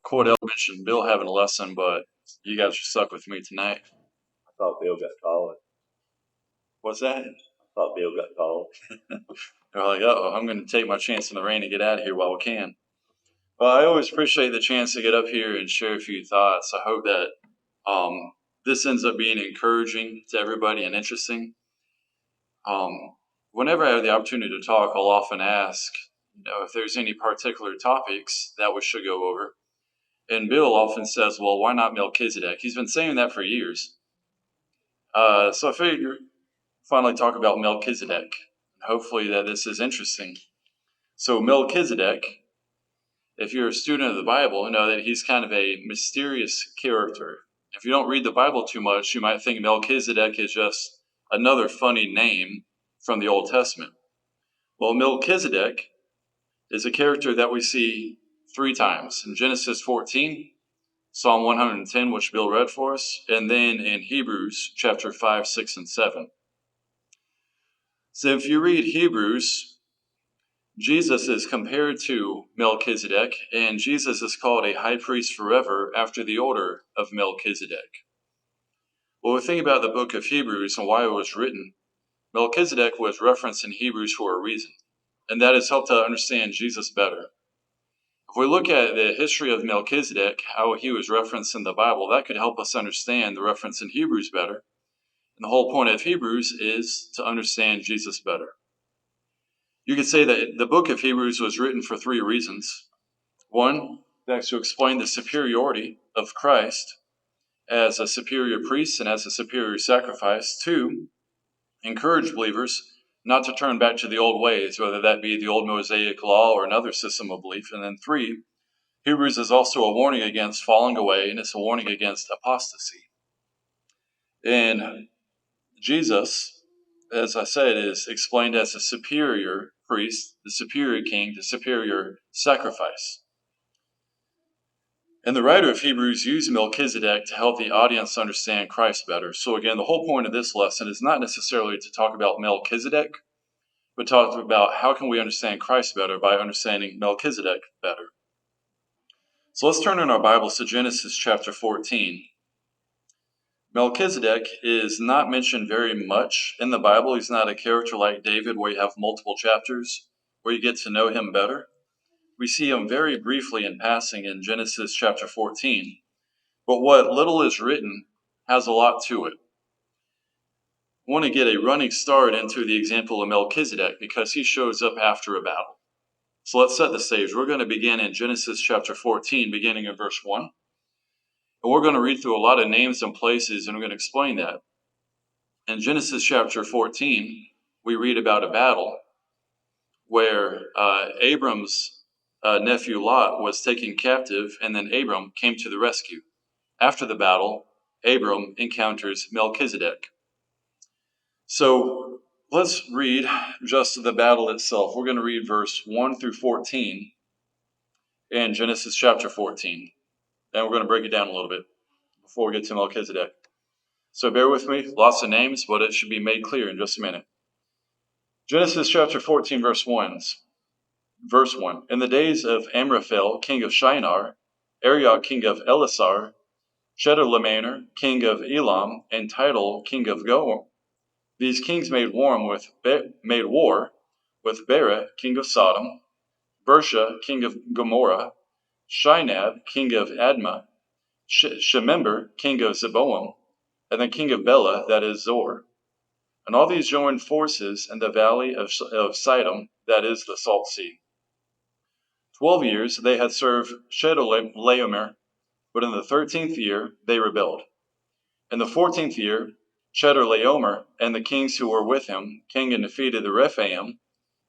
Cordell mentioned Bill having a lesson, but you guys are stuck with me tonight. I thought Bill got called. What's that? I thought Bill got called. They're like, oh, I'm going to take my chance in the rain and get out of here while we can. Well, I always appreciate the chance to get up here and share a few thoughts. I hope that this ends up being encouraging to everybody and interesting. Um, Whenever I have the opportunity to talk, I'll often ask, if there's any particular topics that we should go over. And Bill often says, well, why not Melchizedek? He's been saying that for years. So I figured finally talk about Melchizedek. Hopefully that this is interesting. So Melchizedek, if you're a student of the Bible, you know that he's kind of a mysterious character. If you don't read the Bible too much, you might think Melchizedek is just another funny name from the Old Testament. Well, Melchizedek is a character that we see 3 times in Genesis 14, Psalm 110, which Bill read for us, and then in Hebrews chapter 5, 6, and 7. So if you read Hebrews, Jesus is compared to Melchizedek, and Jesus is called a high priest forever after the order of Melchizedek. When we think about the book of Hebrews and why it was written, Melchizedek was referenced in Hebrews for a reason, and that has helped to understand Jesus better. If we look at the history of Melchizedek, how he was referenced in the Bible, that could help us understand the reference in Hebrews better. And the whole point of Hebrews is to understand Jesus better. You could say that the book of Hebrews was written for 3 reasons. 1, that's to explain the superiority of Christ as a superior priest and as a superior sacrifice. 2, encourage believers not to turn back to the old ways, whether that be the old Mosaic law or another system of belief. And then 3, Hebrews is also a warning against falling away, and it's a warning against apostasy. And Jesus, as I said, is explained as a superior priest, the superior king, the superior sacrifice. And the writer of Hebrews used Melchizedek to help the audience understand Christ better. So again, the whole point of this lesson is not necessarily to talk about Melchizedek, but talk about how can we understand Christ better by understanding Melchizedek better. So let's turn in our Bibles to Genesis chapter 14. Melchizedek is not mentioned very much in the Bible. He's not a character like David where you have multiple chapters where you get to know him better. We see him very briefly in passing in Genesis chapter 14. But what little is written has a lot to it. I want to get a running start into the example of Melchizedek because he shows up after a battle. So let's set the stage. We're going to begin in Genesis chapter 14, beginning in verse 1. And we're going to read through a lot of names and places, and we're going to explain that. In Genesis chapter 14, we read about a battle where Abram's nephew Lot was taken captive, and then Abram came to the rescue. After the battle, Abram encounters Melchizedek. So let's read just the battle itself. We're going to read verse 1 through 14 in Genesis chapter 14. And we're going to break it down a little bit before we get to Melchizedek. So bear with me, lots of names, but it should be made clear in just a minute. Genesis chapter 14, verse 1. In the days of Amraphel, king of Shinar, Arioch, king of Elasar, Chedorlaomer, king of Elam, and Tidal, king of Gomer, these kings made war with Bera, king of Sodom, Bersha, king of Gomorrah, Shinab, king of Admah, Shemember, king of Zeboam, and the king of Bela, that is Zor. And all these joined forces in the valley of Sidon, that is the Salt Sea. 12 years they had served Chedorlaomer, but in the 13th year they rebelled. In the 14th year, Chedorlaomer and the kings who were with him came and defeated the Rephaim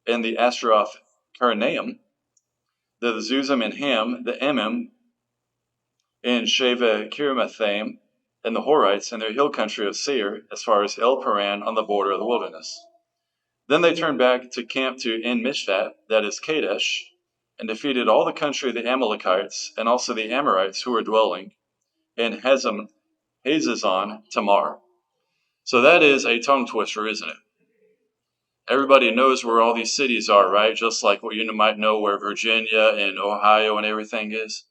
and the Ashtaroth Karnaim, the Zuzim and Ham, the Emim, and Sheva Kirimathaim, and the Horites in their hill country of Seir, as far as El Paran on the border of the wilderness. Then they turned back to camp to En Mishpat, that is Kadesh, and defeated all the country of the Amalekites, and also the Amorites who were dwelling in Hazazon Tamar. So that is a tongue twister, isn't it? Everybody knows where all these cities are, right? Just like what you might know where Virginia and Ohio and everything is.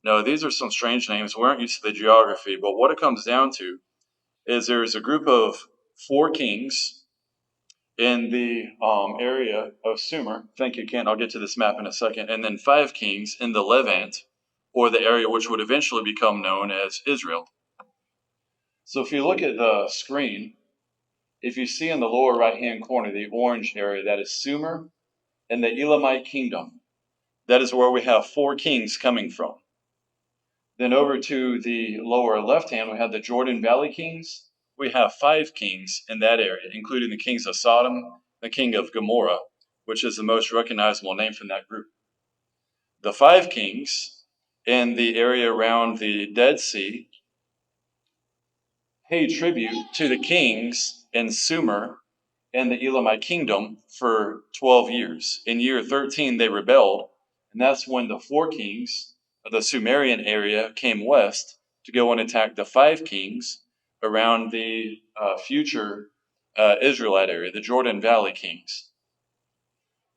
No, these are some strange names. We aren't used to the geography, but what it comes down to is there's a group of 4 kings in the area of Sumer. Thank you, Kent. I'll get to this map in a second. And then 5 kings in the Levant, or the area which would eventually become known as Israel. So if you look at the screen, if you see in the lower right-hand corner, the orange area, that is Sumer and the Elamite kingdom. That is where we have 4 kings coming from. Then over to the lower left-hand, we have the Jordan Valley kings. We have 5 kings in that area, including the kings of Sodom, the king of Gomorrah, which is the most recognizable name from that group. The 5 kings in the area around the Dead Sea paid tribute to the kings in Sumer and the Elamite kingdom for 12 years. In year 13, they rebelled, and that's when the 4 kings of the Sumerian area came west to go and attack the 5 kings around the future Israelite area, the Jordan Valley kings.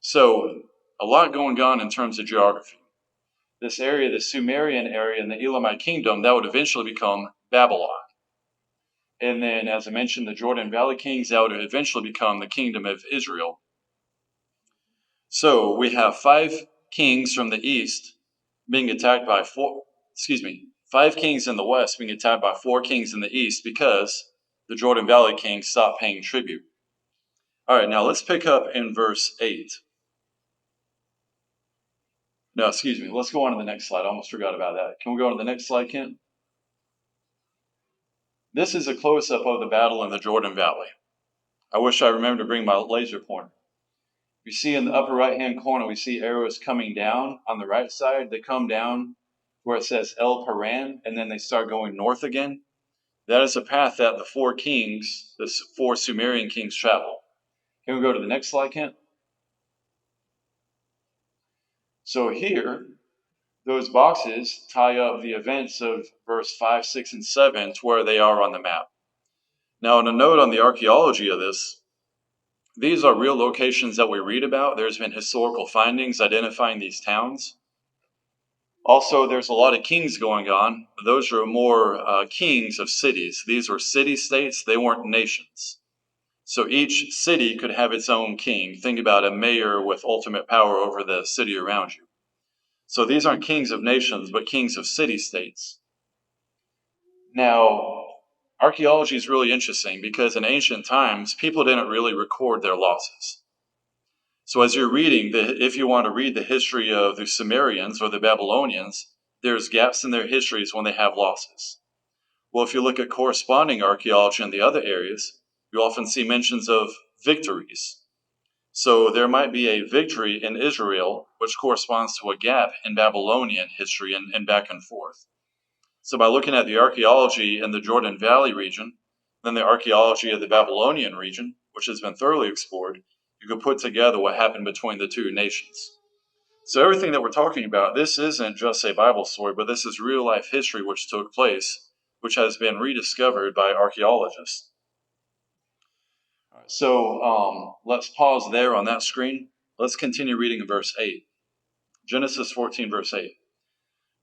So, a lot going on in terms of geography. This area, the Sumerian area and the Elamite kingdom, that would eventually become Babylon. And then, as I mentioned, the Jordan Valley kings, that would eventually become the kingdom of Israel. So we have 5 kings from the east being attacked by 5 kings in the west being attacked by 4 kings in the east because the Jordan Valley kings stopped paying tribute. All right, now let's pick up in verse 8. Let's go on to the next slide. I almost forgot about that. Can we go on to the next slide, Kent? This is a close-up of the battle in the Jordan Valley. I wish I remembered to bring my laser pointer. You see in the upper right-hand corner, we see arrows coming down on the right side. They come down where it says El Paran, and then they start going north again. That is a path that the 4 kings, the 4 Sumerian kings, travel. Can we go to the next slide, Kent? So here, those boxes tie up the events of verse 5, 6, and 7 to where they are on the map. Now, a note on the archaeology of this, these are real locations that we read about. There's been historical findings identifying these towns. Also, there's a lot of kings going on. Those are more kings of cities. These were city-states. They weren't nations. So each city could have its own king. Think about a mayor with ultimate power over the city around you. So these aren't kings of nations, but kings of city-states. Now, archaeology is really interesting because in ancient times, people didn't really record their losses. So as you're reading, if you want to read the history of the Sumerians or the Babylonians, there's gaps in their histories when they have losses. Well, if you look at corresponding archaeology in the other areas, you often see mentions of victories. So there might be a victory in Israel, which corresponds to a gap in Babylonian history and back and forth. So by looking at the archaeology in the Jordan Valley region, then the archaeology of the Babylonian region, which has been thoroughly explored, you can put together what happened between the 2 nations. So everything that we're talking about, this isn't just a Bible story, but this is real life history which took place, which has been rediscovered by archaeologists. All right, so let's pause there on that screen. Let's continue reading in verse 8. Genesis 14, verse 8.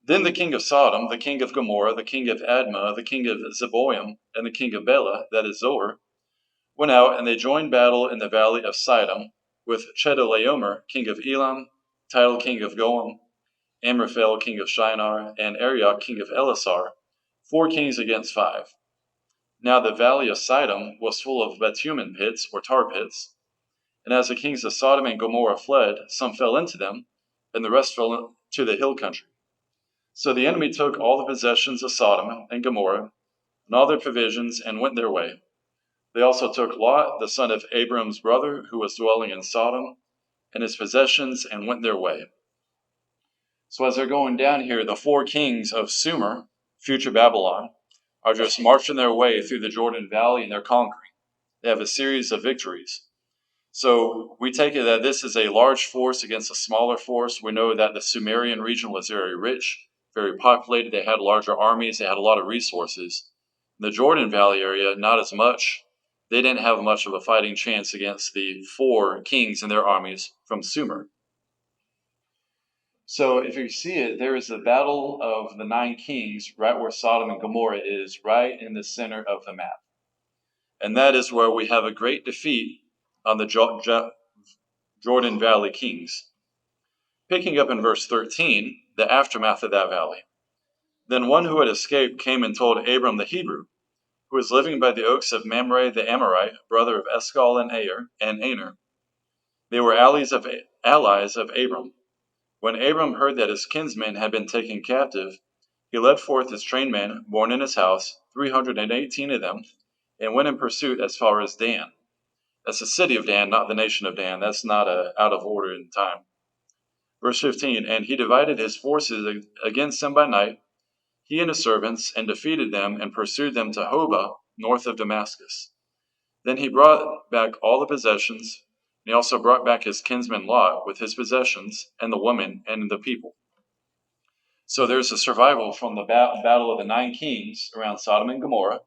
Then the king of Sodom, the king of Gomorrah, the king of Admah, the king of Zeboim, and the king of Bela, that is Zoar, went out, and they joined battle in the valley of Sidom with Chedorlaomer, king of Elam, Tidal, king of Goam, Amraphel, king of Shinar, and Arioch, king of Elasar, 4 kings against 5. Now the valley of Sidom was full of bitumen pits, or tar pits, and as the kings of Sodom and Gomorrah fled, some fell into them, and the rest fell to the hill country. So the enemy took all the possessions of Sodom and Gomorrah, and all their provisions, and went their way. They also took Lot, the son of Abram's brother, who was dwelling in Sodom, and his possessions, and went their way. So as they're going down here, the 4 kings of Sumer, future Babylon, are just marching their way through the Jordan Valley, and they're conquering. They have a series of victories. So we take it that this is a large force against a smaller force. We know that the Sumerian region was very rich, very populated. They had larger armies. They had a lot of resources. In the Jordan Valley area, not as much. They didn't have much of a fighting chance against the 4 kings and their armies from Sumer. So if you see it, there is the battle of the 9 kings, right where Sodom and Gomorrah is, right in the center of the map. And that is where we have a great defeat on the Jordan Valley kings. Picking up in verse 13, the aftermath of that valley. Then one who had escaped came and told Abram the Hebrew, who was living by the oaks of Mamre the Amorite, brother of Eshcol and Aner. They were allies of Abram. When Abram heard that his kinsmen had been taken captive, he led forth his trained men, born in his house, 318 of them, and went in pursuit as far as Dan. That's the city of Dan, not the nation of Dan. That's not out of order in time. Verse 15, and he divided his forces against them by night, he and his servants, and defeated them and pursued them to Hobah, north of Damascus. Then he brought back all the possessions, and he also brought back his kinsman Lot with his possessions, and the woman and the people. So there's a survival from the battle of the 9 kings around Sodom and Gomorrah.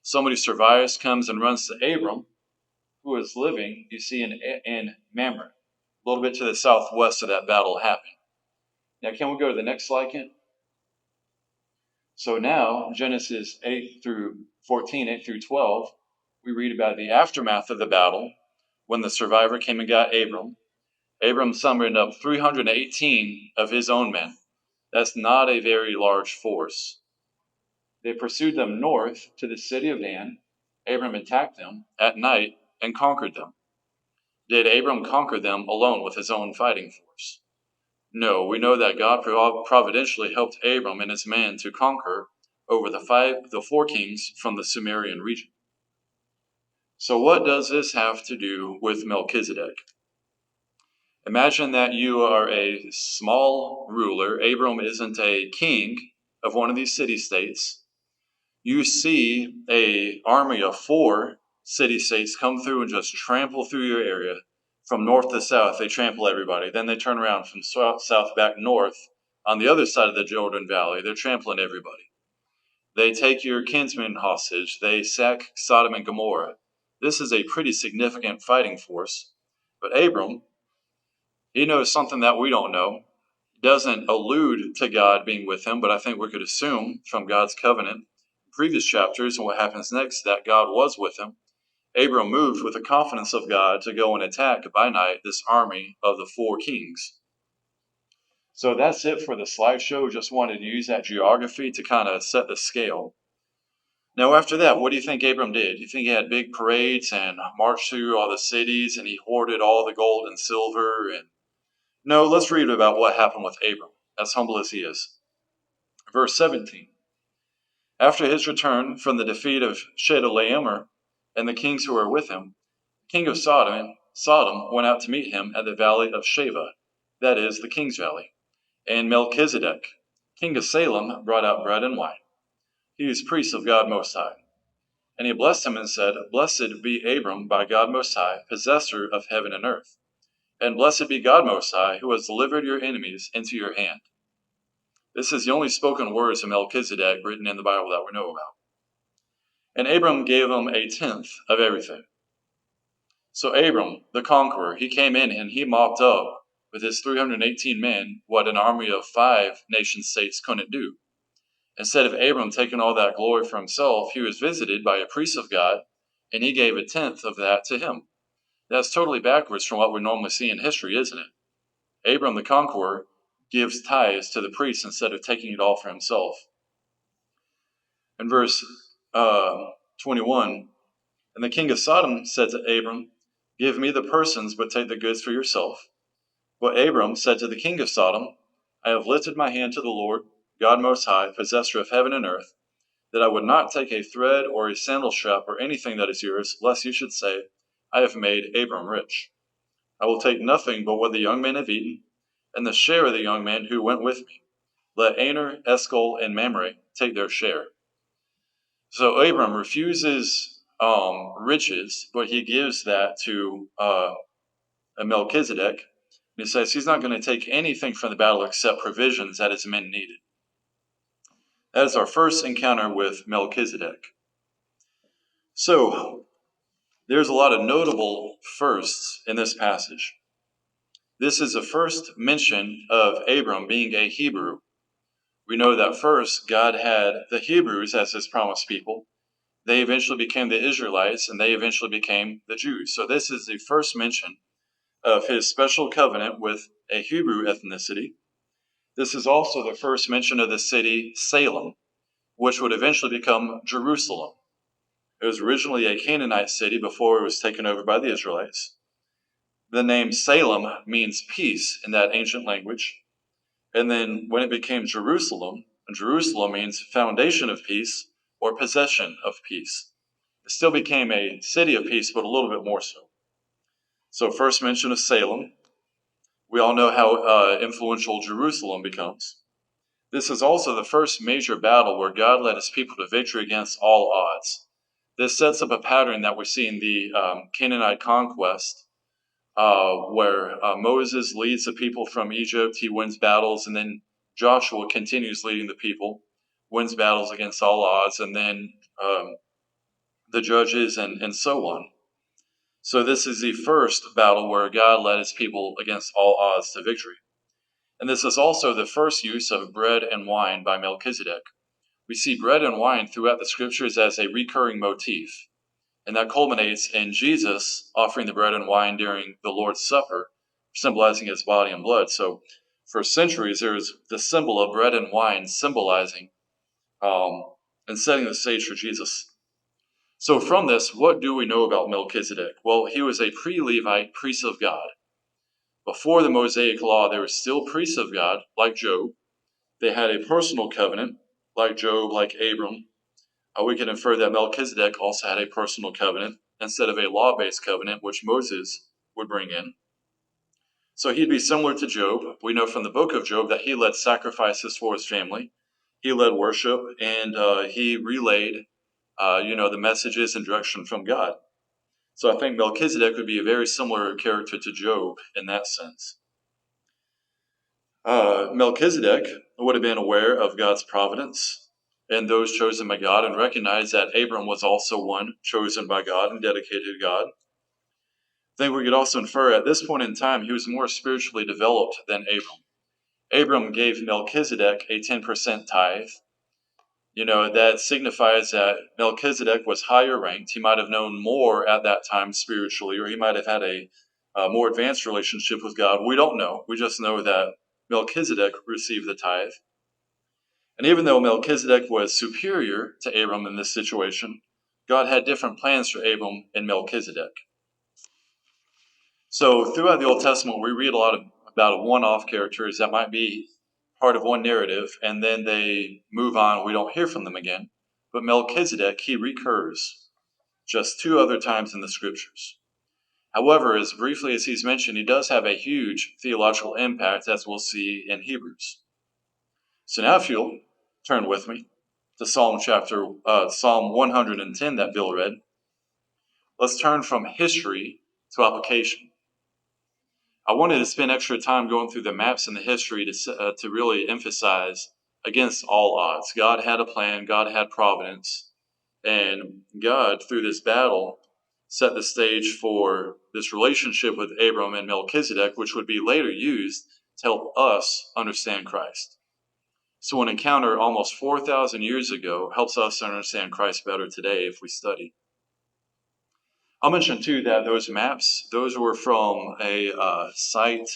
Somebody survives, comes and runs to Abram, who is living, you see, in Mamre, a little bit to the southwest of that battle happened. Now, can we go to the next slide, Kent? So now, Genesis 8 through 14, 8 through 12, we read about the aftermath of the battle when the survivor came and got Abram. Abram summoned up 318 of his own men. That's not a very large force. They pursued them north to the city of Dan. Abram attacked them at night and conquered them. Did Abram conquer them alone with his own fighting force? No, we know that God providentially helped Abram and his men to conquer over the 4 kings from the Sumerian region. So what does this have to do with Melchizedek? Imagine that you are a small ruler. Abram isn't a king of one of these city-states. You see an army of 4 city-states come through and just trample through your area. From north to south, they trample everybody. Then they turn around from south back north. On the other side of the Jordan Valley, they're trampling everybody. They take your kinsmen hostage. They sack Sodom and Gomorrah. This is a pretty significant fighting force. But Abram, he knows something that we don't know. Doesn't allude to God being with him, but I think we could assume from God's covenant, previous chapters, and what happens next, that God was with him. Abram moved with the confidence of God to go and attack by night this army of the 4 kings. So that's it for the slideshow. Just wanted to use that geography to kind of set the scale. Now, after that, what do you think Abram did? You think he had big parades and marched through all the cities and he hoarded all the gold and silver? No, let's read about what happened with Abram, as humble as he is. Verse 17. After his return from the defeat of Chedorlaomer and the kings who were with him, the king of Sodom went out to meet him at the valley of Sheva, that is, the king's valley. And Melchizedek, king of Salem, brought out bread and wine. He was priest of God Most High. And he blessed him and said, Blessed be Abram by God Most High, possessor of heaven and earth. And blessed be God Most High, who has delivered your enemies into your hand. This is the only spoken words of Melchizedek written in the Bible that we know about. And Abram gave him a tenth of everything. So Abram, the conqueror, he came in and he mopped up with his 318 men what an army of 5 nation-states couldn't do. Instead of Abram taking all that glory for himself, he was visited by a priest of God, and he gave a tenth of that to him. That's totally backwards from what we normally see in history, isn't it? Abram the conqueror gives tithes to the priest instead of taking it all for himself. In verse 21, and the king of Sodom said to Abram, Give me the persons, but take the goods for yourself. But Abram said to the king of Sodom, I have lifted my hand to the Lord, God Most High, possessor of heaven and earth, that I would not take a thread or a sandal strap or anything that is yours, lest you should say, I have made Abram rich. I will take nothing but what the young men have eaten, and the share of the young men who went with me. Let Aner, Eshcol, and Mamre take their share. So Abram refuses riches, but he gives that to Melchizedek. He says he's not going to take anything from the battle except provisions that his men needed. That is our first encounter with Melchizedek. So there's a lot of notable firsts in this passage. This is the first mention of Abram being a Hebrew. We know that first God had the Hebrews as his promised people. They eventually became the Israelites, and they eventually became the Jews. So this is the first mention of his special covenant with a Hebrew ethnicity. This is also the first mention of the city Salem, which would eventually become Jerusalem. It was originally a Canaanite city before it was taken over by the Israelites. The name Salem means peace in that ancient language. And then when it became Jerusalem, Jerusalem means foundation of peace or possession of peace. It still became a city of peace, but a little bit more so. So first mention of Salem. We all know how influential Jerusalem becomes. This is also the first major battle where God led his people to victory against all odds. This sets up a pattern that we see in the Canaanite conquest, where Moses leads the people from Egypt. He wins battles, and then Joshua continues leading the people, wins battles against all odds, and then the judges and so on. So this is the first battle where God led his people against all odds to victory. And this is also the first use of bread and wine by Melchizedek. We see bread and wine throughout the scriptures as a recurring motif, and that culminates in Jesus offering the bread and wine during the Lord's Supper, symbolizing his body and blood. So for centuries, there's the symbol of bread and wine symbolizing and setting the stage for Jesus. So from this, what do we know about Melchizedek? Well, he was a pre-Levite priest of God. Before the Mosaic law, there were still priests of God, like Job. They had a personal covenant, like Job, like Abram. We can infer that Melchizedek also had a personal covenant instead of a law-based covenant, which Moses would bring in. So he'd be similar to Job. We know from the book of Job that he led sacrifices for his family. He led worship, and he relayed, the messages and direction from God. So I think Melchizedek would be a very similar character to Job in that sense. Melchizedek would have been aware of God's providence and those chosen by God, and recognized that Abram was also one chosen by God and dedicated to God. I think we could also infer at this point in time he was more spiritually developed than Abram. Abram gave Melchizedek a 10% tithe. That signifies that Melchizedek was higher ranked. He might have known more at that time spiritually, or he might have had a more advanced relationship with God. We don't know. We just know that Melchizedek received the tithe. And even though Melchizedek was superior to Abram in this situation, God had different plans for Abram and Melchizedek. So throughout the Old Testament, we read a lot about one-off characters that might be part of one narrative, and then they move on. We don't hear from them again. But Melchizedek, he recurs just 2 other times in the scriptures. However, as briefly as he's mentioned, he does have a huge theological impact, as we'll see in Hebrews. So now if you'll turn with me to Psalm 110 that Bill read, let's turn from history to application. I wanted to spend extra time going through the maps and the history to really emphasize against all odds. God had a plan, God had providence, and God, through this battle, set the stage for this relationship with Abram and Melchizedek, which would be later used to help us understand Christ. So an encounter almost 4,000 years ago helps us understand Christ better today if we study. I'll mention too that those maps, those were from a site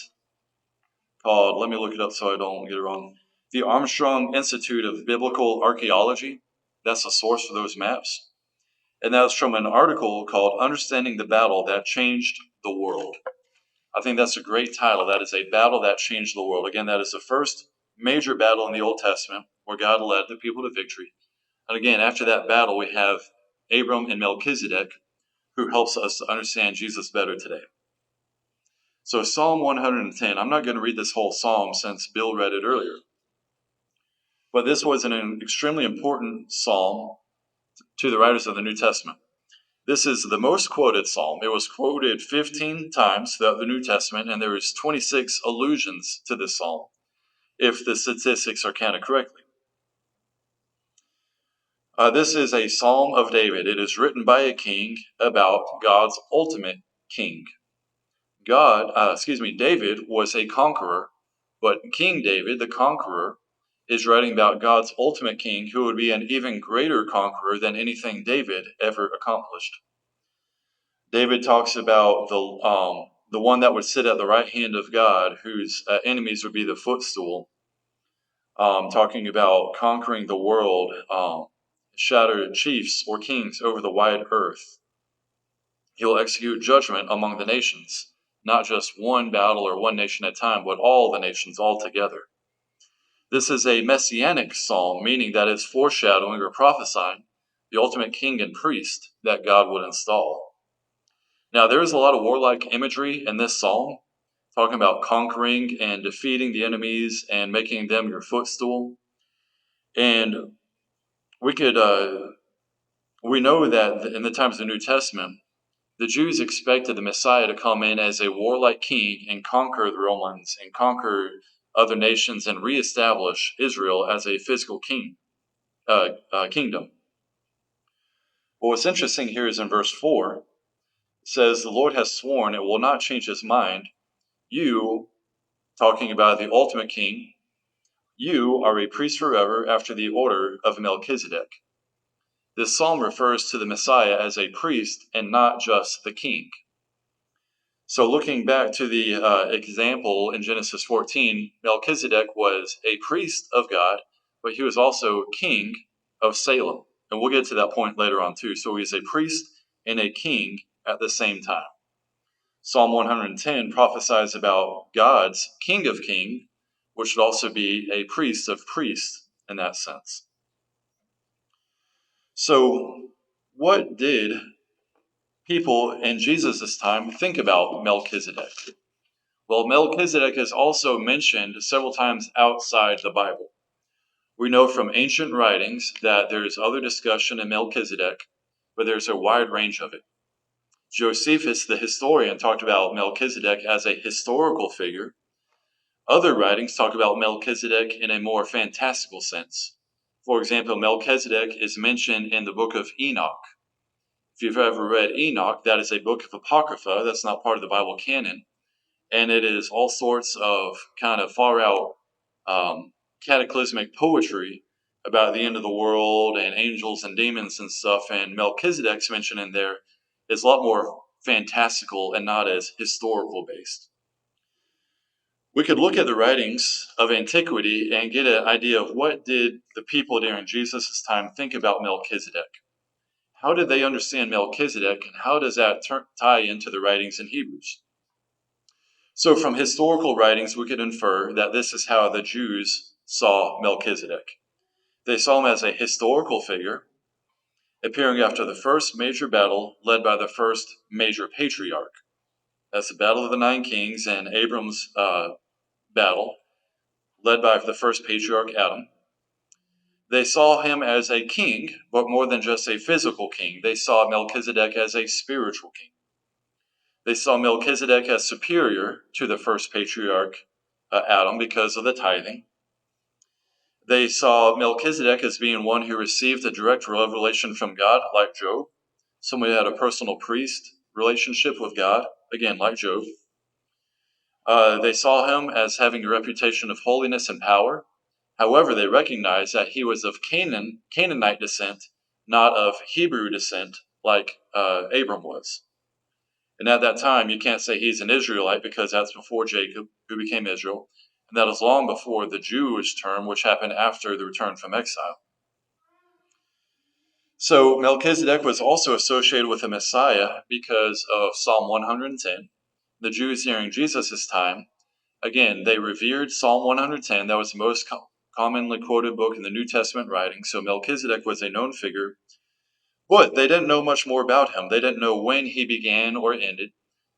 called, let me look it up so I don't get it wrong, the Armstrong Institute of Biblical Archaeology. That's the source for those maps. And that was from an article called Understanding the Battle That Changed the World. I think that's a great title. That is a battle that changed the world. Again, that is the first major battle in the Old Testament where God led the people to victory. And again, after that battle, we have Abram and Melchizedek, who helps us to understand Jesus better today. So Psalm 110, I'm not going to read this whole psalm since Bill read it earlier. But this was an extremely important psalm to the writers of the New Testament. This is the most quoted psalm. It was quoted 15 times throughout the New Testament, and there is 26 allusions to this psalm, if the statistics are counted correctly. This is a Psalm of David. It is written by a king about God's ultimate king. David was a conqueror, but King David, the conqueror, is writing about God's ultimate king who would be an even greater conqueror than anything David ever accomplished. David talks about the one that would sit at the right hand of God, whose enemies would be the footstool, talking about conquering the world, shattered chiefs or kings over the wide earth. He'll execute judgment among the nations, not just one battle or one nation at a time, but all the nations all together. This is a messianic psalm, meaning that it's foreshadowing or prophesying the ultimate king and priest that God would install. Now, there is a lot of warlike imagery in this psalm, talking about conquering and defeating the enemies and making them your footstool. And we know that in the times of the New Testament, the Jews expected the Messiah to come in as a warlike king and conquer the Romans and conquer other nations and reestablish Israel as a physical kingdom. But what's interesting here is in verse 4, it says, "The Lord has sworn it will not change his mind. You," talking about the ultimate king, "you are a priest forever after the order of Melchizedek." This psalm refers to the Messiah as a priest and not just the king. So looking back to the example in Genesis 14, Melchizedek was a priest of God, but he was also king of Salem. And we'll get to that point later on too. So he's a priest and a king at the same time. Psalm 110 prophesies about God's King of Kings, which would also be a priest of priests in that sense. So what did people in Jesus' time think about Melchizedek? Well, Melchizedek is also mentioned several times outside the Bible. We know from ancient writings that there's other discussion in Melchizedek, but there's a wide range of it. Josephus, the historian, talked about Melchizedek as a historical figure. Other writings talk about Melchizedek in a more fantastical sense. For example, Melchizedek is mentioned in the book of Enoch. If you've ever read Enoch, that is a book of Apocrypha. That's not part of the Bible canon. And it is all sorts of kind of far out cataclysmic poetry about the end of the world and angels and demons and stuff. And Melchizedek's mentioned in there is a lot more fantastical and not as historical based. We could look at the writings of antiquity and get an idea of what did the people during Jesus' time think about Melchizedek. How did they understand Melchizedek, and how does that tie into the writings in Hebrews? So from historical writings, we could infer that this is how the Jews saw Melchizedek. They saw him as a historical figure, appearing after the first major battle led by the first major patriarch. That's the Battle of the Nine Kings and Abram's battle, led by the first patriarch, Adam. They saw him as a king, but more than just a physical king. They saw Melchizedek as a spiritual king. They saw Melchizedek as superior to the first patriarch, Adam, because of the tithing. They saw Melchizedek as being one who received a direct revelation from God, like Job. Somebody had a personal priest relationship with God, again, like Job. They saw him as having a reputation of holiness and power. However, they recognized that he was of Canaanite descent, not of Hebrew descent, like Abram was. And at that time, you can't say he's an Israelite because that's before Jacob, who became Israel. And that is long before the Jewish term, which happened after the return from exile. So Melchizedek was also associated with the Messiah because of Psalm 110. The Jews during Jesus' time, again, they revered Psalm 110. That was the most commonly quoted book in the New Testament writing. So Melchizedek was a known figure. But they didn't know much more about him. They didn't know when he began or ended.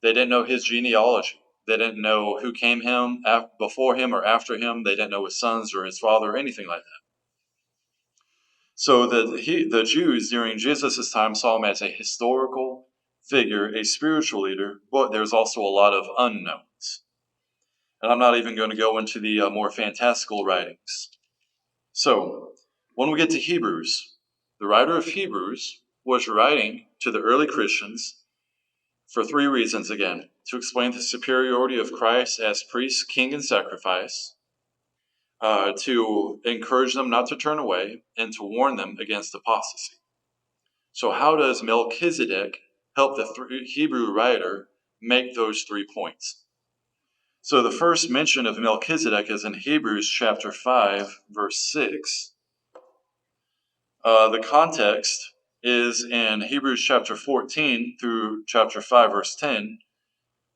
They didn't know his genealogy. They didn't know who came before him or after him. They didn't know his sons or his father or anything like that. So the Jews during Jesus' time saw him as a historical figure, a spiritual leader, but there's also a lot of unknowns. And I'm not even going to go into the more fantastical writings. So when we get to Hebrews, the writer of Hebrews was writing to the early Christians for three reasons again: to explain the superiority of Christ as priest, king, and sacrifice, to encourage them not to turn away, and to warn them against apostasy. So how does Melchizedek help the Hebrew writer make those 3 points? So the first mention of Melchizedek is in Hebrews chapter 5, verse 6. The context is in Hebrews chapter 14 through chapter 5, verse 10.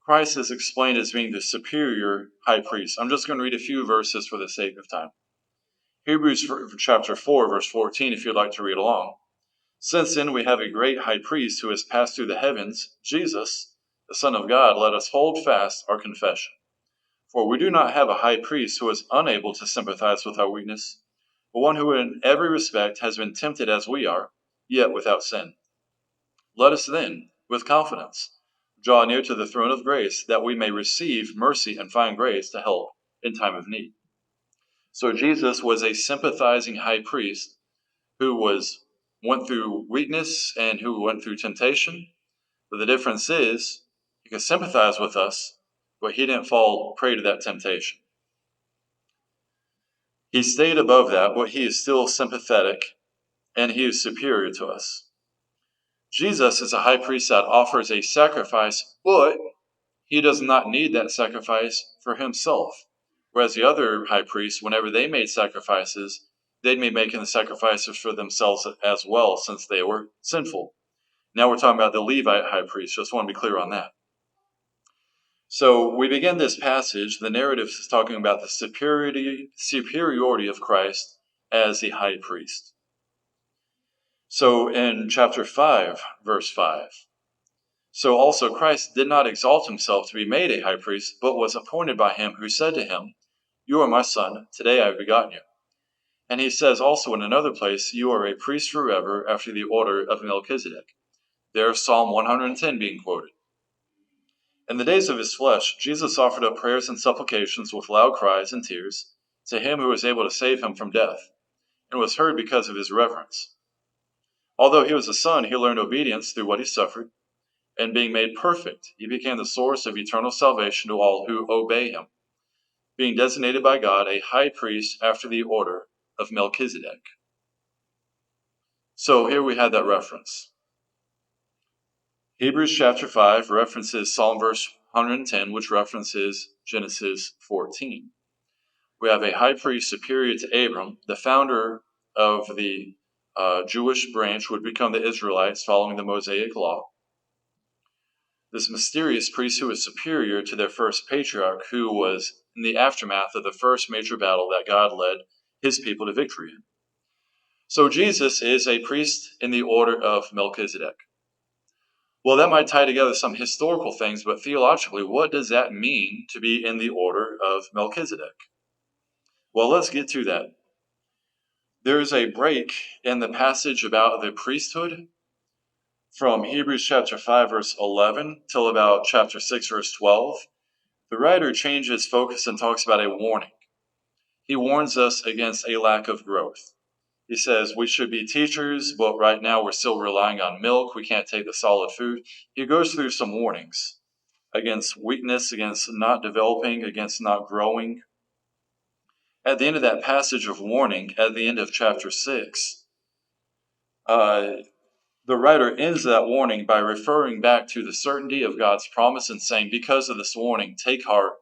Christ is explained as being the superior high priest. I'm just going to read a few verses for the sake of time. Hebrews chapter 4, verse 14, if you'd like to read along. Since then we have a great high priest who has passed through the heavens, Jesus, the Son of God, let us hold fast our confession. For we do not have a high priest who is unable to sympathize with our weakness, but one who in every respect has been tempted as we are, yet without sin. Let us then, with confidence, draw near to the throne of grace, that we may receive mercy and find grace to help in time of need. So Jesus was a sympathizing high priest who went through weakness and who went through temptation. But the difference is he could sympathize with us, but he didn't fall prey to that temptation. He stayed above that, but he is still sympathetic, and he is superior to us. Jesus is a high priest that offers a sacrifice, but he does not need that sacrifice for himself. Whereas the other high priests, whenever they made sacrifices, they'd be making the sacrifices for themselves as well, since they were sinful. Now we're talking about the Levite high priest. Just want to be clear on that. So we begin this passage. The narrative is talking about the superiority of Christ as the high priest. So in chapter 5, verse 5, so also Christ did not exalt himself to be made a high priest, but was appointed by him who said to him, "You are my son, today I have begotten you." And he says also in another place, "You are a priest forever after the order of Melchizedek." There's Psalm 110 being quoted. In the days of his flesh, Jesus offered up prayers and supplications with loud cries and tears to him who was able to save him from death, and was heard because of his reverence. Although he was a son, he learned obedience through what he suffered, and being made perfect, he became the source of eternal salvation to all who obey him, being designated by God a high priest after the order of Melchizedek. So here we had that reference. Hebrews chapter 5 references Psalm verse 110, which references Genesis 14. We have a high priest superior to Abram, the founder of the Jewish branch would become the Israelites following the Mosaic law. This mysterious priest who was superior to their first patriarch, who was in the aftermath of the first major battle that God led his people to victory in. So Jesus is a priest in the order of Melchizedek. Well, that might tie together some historical things, but theologically, what does that mean to be in the order of Melchizedek? Well, let's get to that. There is a break in the passage about the priesthood from Hebrews chapter 5, verse 11 till about chapter 6, verse 12. The writer changes focus and talks about a warning. He warns us against a lack of growth. He says we should be teachers, but right now we're still relying on milk. We can't take the solid food. He goes through some warnings against weakness, against not developing, against not growing. At the end of that passage of warning, at the end of chapter 6, the writer ends that warning by referring back to the certainty of God's promise and saying, because of this warning, take heart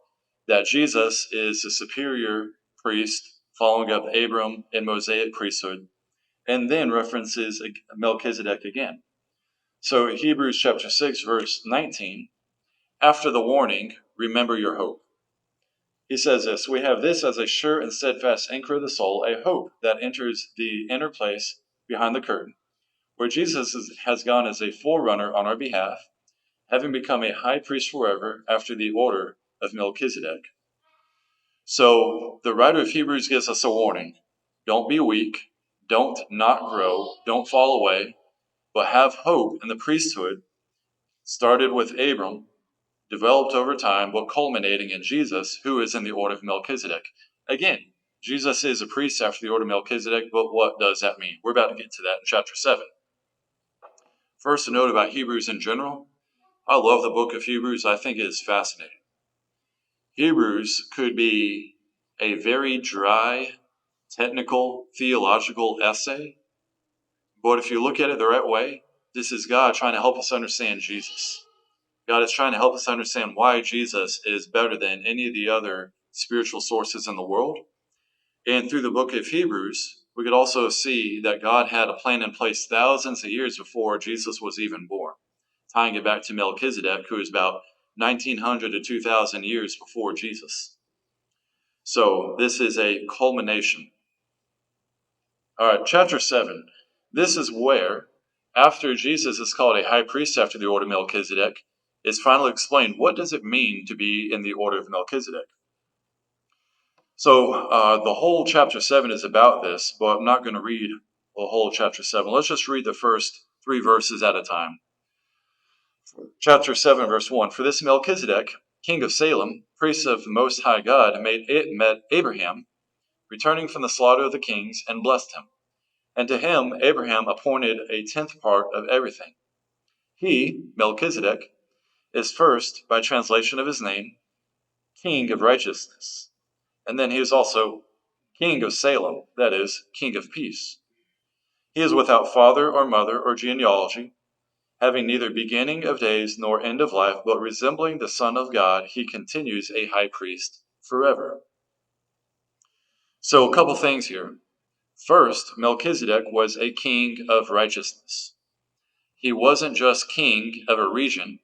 that Jesus is the superior priest following up Abram and Mosaic priesthood, and then references Melchizedek again. So Hebrews chapter 6, verse 19, after the warning, remember your hope. He says this, we have this as a sure and steadfast anchor of the soul, a hope that enters the inner place behind the curtain, where Jesus has gone as a forerunner on our behalf, having become a high priest forever after the order of Melchizedek. So the writer of Hebrews gives us a warning. Don't be weak. Don't not grow. Don't fall away. But have hope in the priesthood, started with Abram, developed over time, but culminating in Jesus, who is in the order of Melchizedek. Again, Jesus is a priest after the order of Melchizedek, but what does that mean? We're about to get to that in chapter 7. First, a note about Hebrews in general. I love the book of Hebrews. I think it is fascinating. Hebrews could be a very dry, technical, theological essay, but if you look at it the right way, this is God trying to help us understand Jesus. God is trying to help us understand why Jesus is better than any of the other spiritual sources in the world. And through the book of Hebrews, we could also see that God had a plan in place thousands of years before Jesus was even born, tying it back to Melchizedek, who is about 1900 to 2000 years before Jesus. So this is a culmination. All right, chapter 7. This is where, after Jesus is called a high priest after the order of Melchizedek, it's finally explained what does it mean to be in the order of Melchizedek. So the whole chapter 7 is about this, but I'm not going to read the whole chapter 7. Let's just read the first 3 verses at a time. Chapter 7, verse 1. For this Melchizedek, king of Salem, priest of the Most High God, met Abraham, returning from the slaughter of the kings, and blessed him. And to him Abraham appointed a tenth part of everything. He, Melchizedek, is first, by translation of his name, king of righteousness. And then he is also king of Salem, that is, king of peace. He is without father or mother or genealogy, having neither beginning of days nor end of life, but resembling the Son of God, he continues a high priest forever. So a couple things here. First, Melchizedek was a king of righteousness. He wasn't just king of a region,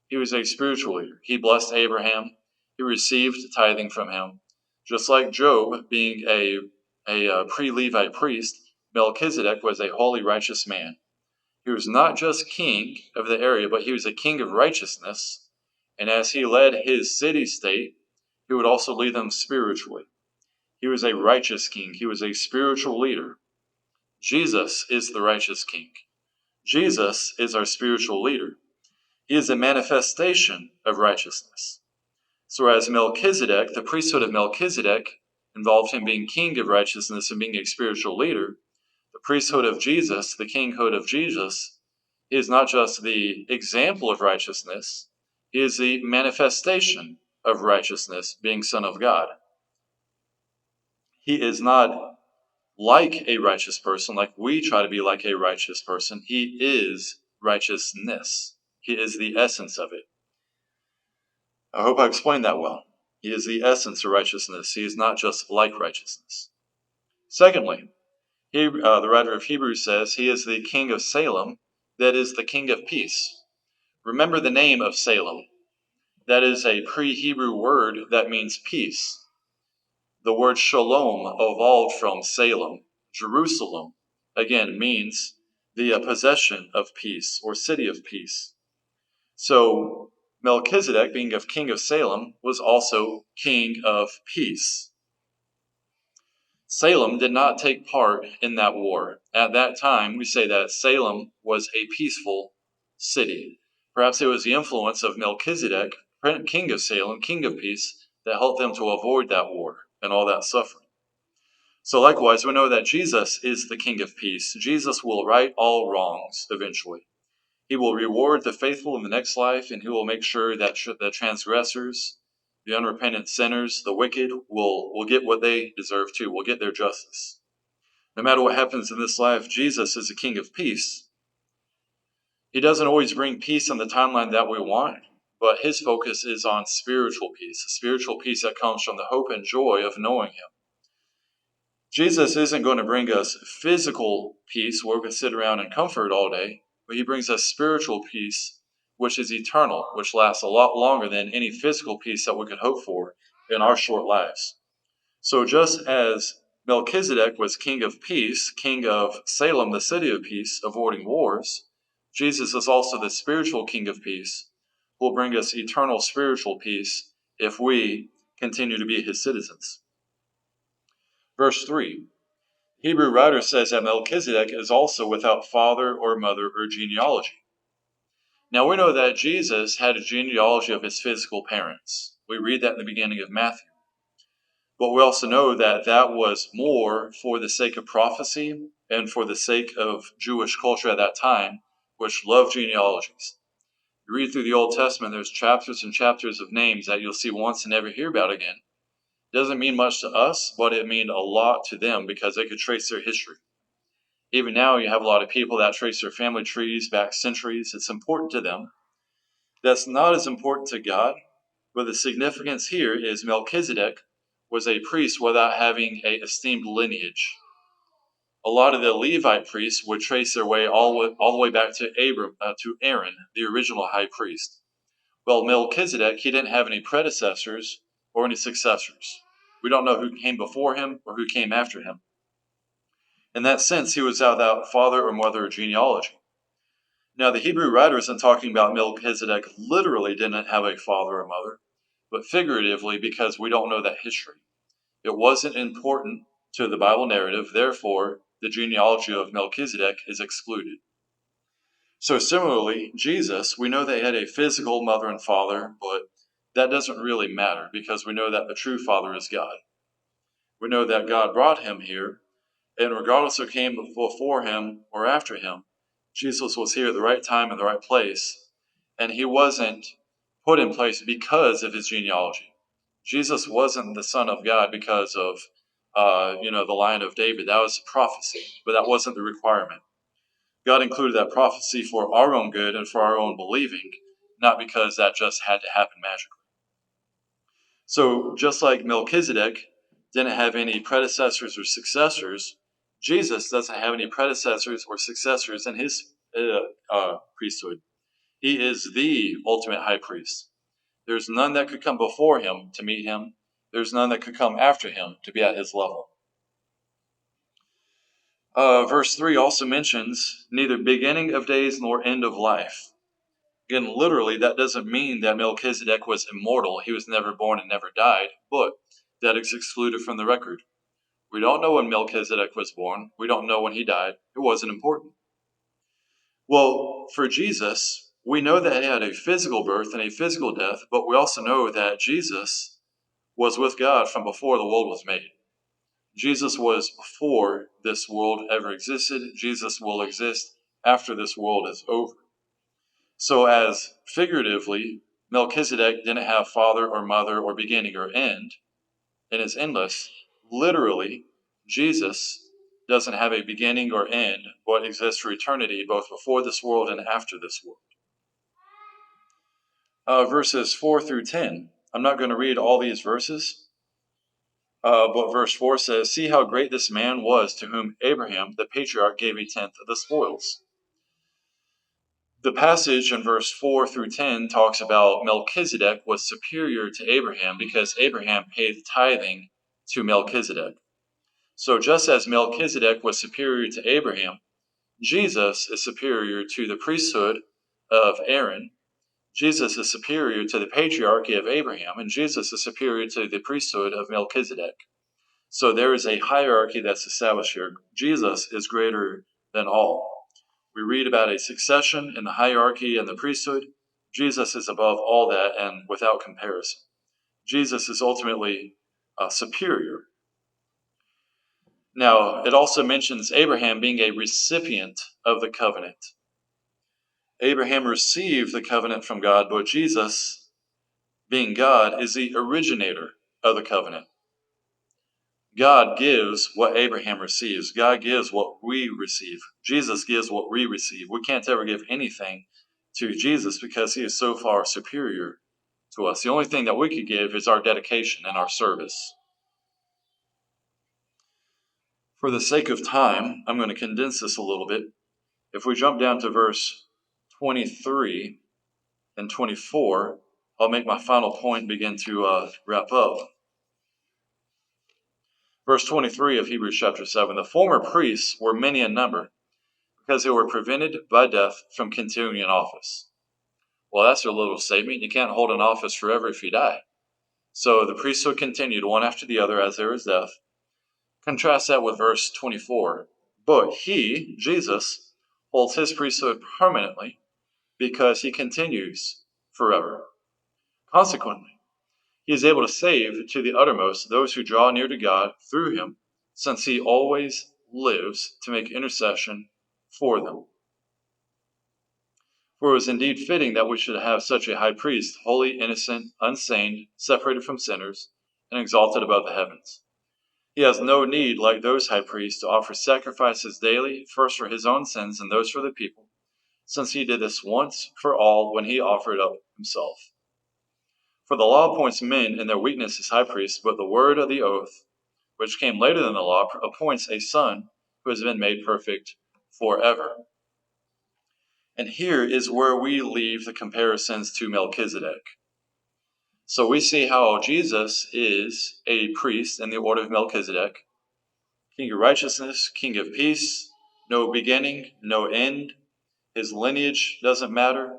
he was a spiritual leader. He blessed Abraham, he received tithing from him. Just like Job being a pre-Levite priest, Melchizedek was a holy, righteous man. He was not just king of the area, but he was a king of righteousness. And as he led his city-state, he would also lead them spiritually. He was a righteous king. He was a spiritual leader. Jesus is the righteous king. Jesus is our spiritual leader. He is a manifestation of righteousness. So as Melchizedek, the priesthood of Melchizedek involved him being king of righteousness and being a spiritual leader, the priesthood of Jesus, the kinghood of Jesus, is not just the example of righteousness, he is the manifestation of righteousness, being Son of God. He is not like a righteous person, like we try to be like a righteous person. He is righteousness. He is the essence of it. I hope I explained that well. He is the essence of righteousness. He is not just like righteousness. Secondly, the writer of Hebrews says he is the king of Salem, that is the king of peace. Remember the name of Salem. That is a pre-Hebrew word that means peace. The word shalom evolved from Salem. Jerusalem, again, means the possession of peace or city of peace. So Melchizedek, being of king of Salem, was also king of peace. Salem did not take part in that war. At that time, we say that Salem was a peaceful city. Perhaps it was the influence of Melchizedek, king of Salem, king of peace, that helped them to avoid that war and all that suffering. So likewise, we know that Jesus is the king of peace. Jesus will right all wrongs eventually. He will reward the faithful in the next life, and he will make sure that the transgressors, the unrepentant sinners, the wicked will get what they deserve too, will get their justice. No matter what happens in this life, Jesus is a king of peace. He doesn't always bring peace on the timeline that we want, but his focus is on spiritual peace, a spiritual peace that comes from the hope and joy of knowing him. Jesus isn't going to bring us physical peace where we can sit around and comfort all day, but he brings us spiritual peace, which is eternal, which lasts a lot longer than any physical peace that we could hope for in our short lives. So just as Melchizedek was king of peace, king of Salem, the city of peace, avoiding wars, Jesus is also the spiritual king of peace, who will bring us eternal spiritual peace if we continue to be his citizens. Verse 3. Hebrew writer says that Melchizedek is also without father or mother or genealogy. Now we know that Jesus had a genealogy of his physical parents. We read that in the beginning of Matthew. But we also know that that was more for the sake of prophecy and for the sake of Jewish culture at that time, which loved genealogies. You read through the Old Testament, there's chapters and chapters of names that you'll see once and never hear about again. It doesn't mean much to us, but it means a lot to them because they could trace their history. Even now, you have a lot of people that trace their family trees back centuries. It's important to them. That's not as important to God, but the significance here is Melchizedek was a priest without having a esteemed lineage. A lot of the Levite priests would trace their way all the way back to Aaron, the original high priest. Well, Melchizedek, he didn't have any predecessors or any successors. We don't know who came before him or who came after him. In that sense, he was without father or mother or genealogy. Now, the Hebrew writer isn't talking about Melchizedek literally didn't have a father or mother, but figuratively because we don't know that history. It wasn't important to the Bible narrative, therefore, the genealogy of Melchizedek is excluded. So similarly, Jesus, we know that he had a physical mother and father, but that doesn't really matter because we know that the true father is God. We know that God brought him here, and regardless who came before him or after him, Jesus was here at the right time and the right place, and he wasn't put in place because of his genealogy. Jesus wasn't the Son of God because of, the line of David. That was prophecy, but that wasn't the requirement. God included that prophecy for our own good and for our own believing, not because that just had to happen magically. So just like Melchizedek didn't have any predecessors or successors, Jesus doesn't have any predecessors or successors in his priesthood. He is the ultimate high priest. There's none that could come before him to meet him. There's none that could come after him to be at his level. Verse 3 also mentions neither beginning of days nor end of life. Again, literally, that doesn't mean that Melchizedek was immortal. He was never born and never died, but that is excluded from the record. We don't know when Melchizedek was born. We don't know when he died. It wasn't important. Well, for Jesus, we know that he had a physical birth and a physical death, but we also know that Jesus was with God from before the world was made. Jesus was before this world ever existed. Jesus will exist after this world is over. So as figuratively, Melchizedek didn't have father or mother or beginning or end, and is endless, literally, Jesus doesn't have a beginning or end, but exists for eternity, both before this world and after this world. Verses 4 through 10. I'm not going to read all these verses, but verse 4 says, "See how great this man was to whom Abraham, the patriarch, gave a tenth of the spoils." The passage in verse 4 through 10 talks about Melchizedek was superior to Abraham because Abraham paid tithing to Melchizedek. So just as Melchizedek was superior to Abraham, Jesus is superior to the priesthood of Aaron. Jesus is superior to the patriarchy of Abraham, and Jesus is superior to the priesthood of Melchizedek. So there is a hierarchy that's established here. Jesus is greater than all. We read about a succession in the hierarchy and the priesthood. Jesus is above all that and without comparison. Jesus is ultimately superior. Now, it also mentions Abraham being a recipient of the covenant. Abraham received the covenant from God, but Jesus, being God, is the originator of the covenant. God gives what Abraham receives. God gives what we receive. Jesus gives what we receive. We can't ever give anything to Jesus because he is so far superior to us. The only thing that we could give is our dedication and our service. For the sake of time, I'm going to condense this a little bit. If we jump down to verse 23 and 24, I'll make my final point and begin to wrap up. Verse 23 of Hebrews chapter 7, "The former priests were many in number, because they were prevented by death from continuing in office." Well, that's a little statement. You can't hold an office forever if you die. So the priesthood continued one after the other as there was death. Contrast that with verse 24. "But he," Jesus, "holds his priesthood permanently because he continues forever. Consequently, he is able to save to the uttermost those who draw near to God through him, since he always lives to make intercession for them." For it was indeed fitting that we should have such a high priest, holy, innocent, unstained, separated from sinners, and exalted above the heavens. He has no need, like those high priests, to offer sacrifices daily, first for his own sins and those for the people, since he did this once for all when he offered up himself. For the law appoints men in their weakness as high priests, but the word of the oath, which came later than the law, appoints a son who has been made perfect forever. And here is where we leave the comparisons to Melchizedek. So we see how Jesus is a priest in the order of Melchizedek, king of righteousness, king of peace, no beginning, no end. His lineage doesn't matter.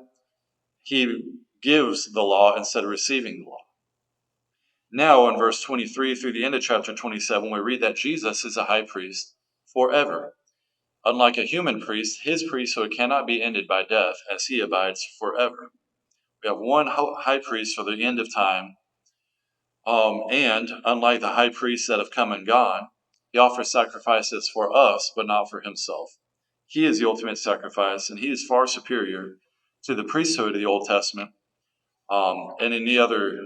He gives the law instead of receiving the law. Now, in verse 23 through the end of chapter 27, we read that Jesus is a high priest forever. Unlike a human priest, his priesthood cannot be ended by death, as he abides forever. We have one high priest for the end of time, and unlike the high priests that have come and gone, he offers sacrifices for us, but not for himself. He is the ultimate sacrifice, and he is far superior to the priesthood of the Old Testament and any other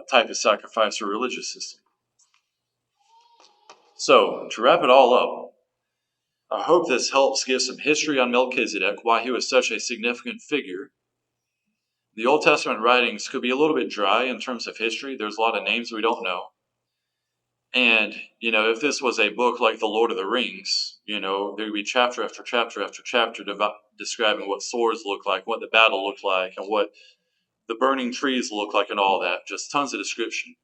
type of sacrifice or religious system. So, to wrap it all up, I hope this helps give some history on Melchizedek, why he was such a significant figure. The Old Testament writings could be a little bit dry in terms of history. There's a lot of names we don't know. And, if this was a book like The Lord of the Rings, there would be chapter after chapter after chapter describing what swords look like, what the battle looked like, and what the burning trees look like, and all that. Just tons of description.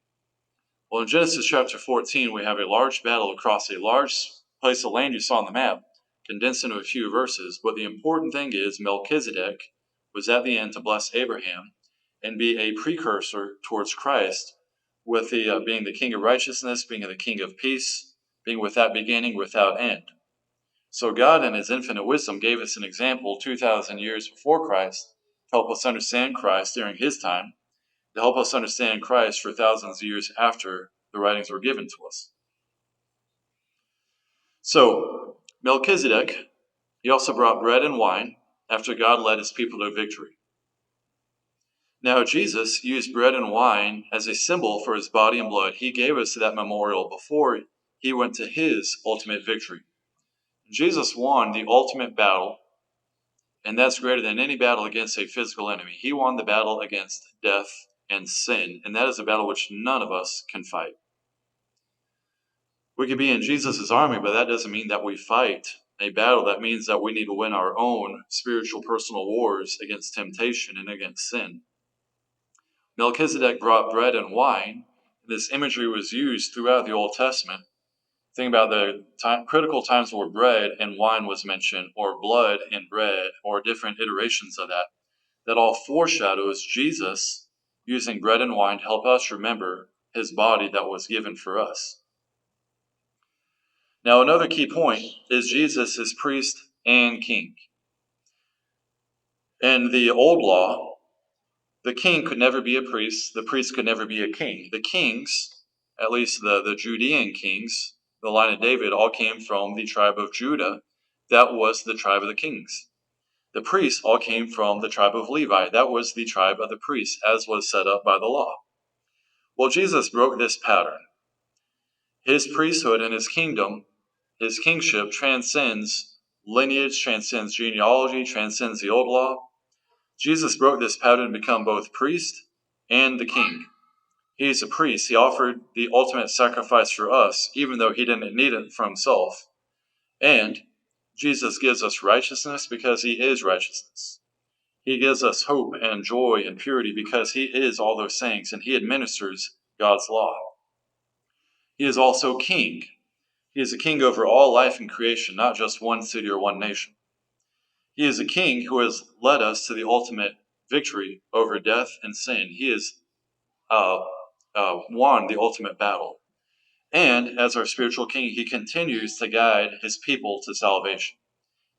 Well, in Genesis chapter 14, we have a large battle across a large place of land you saw on the map, condensed into a few verses. But the important thing is Melchizedek was at the end to bless Abraham and be a precursor towards Christ, with the being the king of righteousness, being the king of peace, being without beginning, without end. So God in his infinite wisdom gave us an example 2,000 years before Christ to help us understand Christ during his time, to help us understand Christ for thousands of years after the writings were given to us. So, Melchizedek, he also brought bread and wine after God led his people to victory. Now, Jesus used bread and wine as a symbol for his body and blood. He gave us that memorial before he went to his ultimate victory. Jesus won the ultimate battle, and that's greater than any battle against a physical enemy. He won the battle against death and sin, and that is a battle which none of us can fight. We could be in Jesus' army, but that doesn't mean that we fight a battle. That means that we need to win our own spiritual personal wars against temptation and against sin. Melchizedek brought bread and wine. This imagery was used throughout the Old Testament. Think about the critical times where bread and wine was mentioned, or blood and bread, or different iterations of that. That all foreshadows Jesus using bread and wine to help us remember his body that was given for us. Now, another key point is Jesus is priest and king. In the old law, the king could never be a priest, the priest could never be a king. The kings, at least the Judean kings, the line of David, all came from the tribe of Judah. That was the tribe of the kings. The priests all came from the tribe of Levi. That was the tribe of the priests, as was set up by the law. Well, Jesus broke this pattern. His priesthood and his kingdom, his kingship, transcends lineage, transcends genealogy, transcends the old law. Jesus broke this pattern to become both priest and the king. He is a priest. He offered the ultimate sacrifice for us, even though he didn't need it for himself. And Jesus gives us righteousness because he is righteousness. He gives us hope and joy and purity because he is all those things, and he administers God's law. He is also king. He is a king over all life and creation, not just one city or one nation. He is a king who has led us to the ultimate victory over death and sin. He has won the ultimate battle. And as our spiritual king, he continues to guide his people to salvation.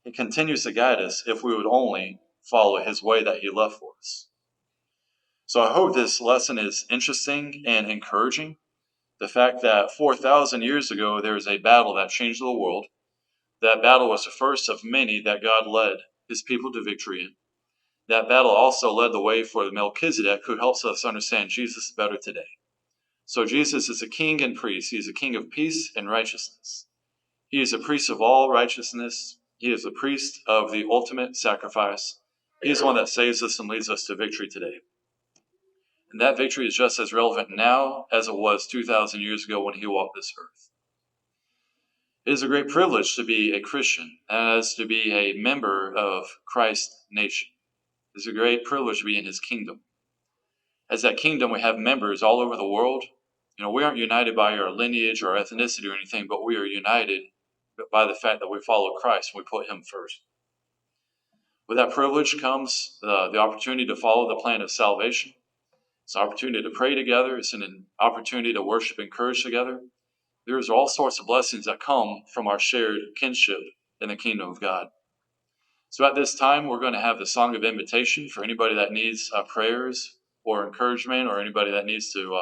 He continues to guide us if we would only follow his way that he left for us. So I hope this lesson is interesting and encouraging. The fact that 4,000 years ago there was a battle that changed the world. That battle was the first of many that God led his people to victory in. That battle also led the way for Melchizedek, who helps us understand Jesus better today. So Jesus is a king and priest. He is a king of peace and righteousness. He is a priest of all righteousness. He is a priest of the ultimate sacrifice. He is one that saves us and leads us to victory today. And that victory is just as relevant now as it was 2,000 years ago when he walked this earth. It is a great privilege to be a Christian, as to be a member of Christ's nation. It is a great privilege to be in his kingdom. As that kingdom, we have members all over the world. We aren't united by our lineage or ethnicity or anything, but we are united by the fact that we follow Christ and we put him first. With that privilege comes the opportunity to follow the plan of salvation. It's an opportunity to pray together. It's an opportunity to worship and encourage together. There's all sorts of blessings that come from our shared kinship in the kingdom of God. So at this time, we're going to have the song of invitation for anybody that needs prayers or encouragement, or anybody that needs to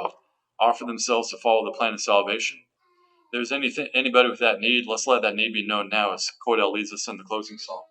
offer themselves to follow the plan of salvation. If there's anybody with that need, let's let that need be known now as Cordell leads us in the closing song.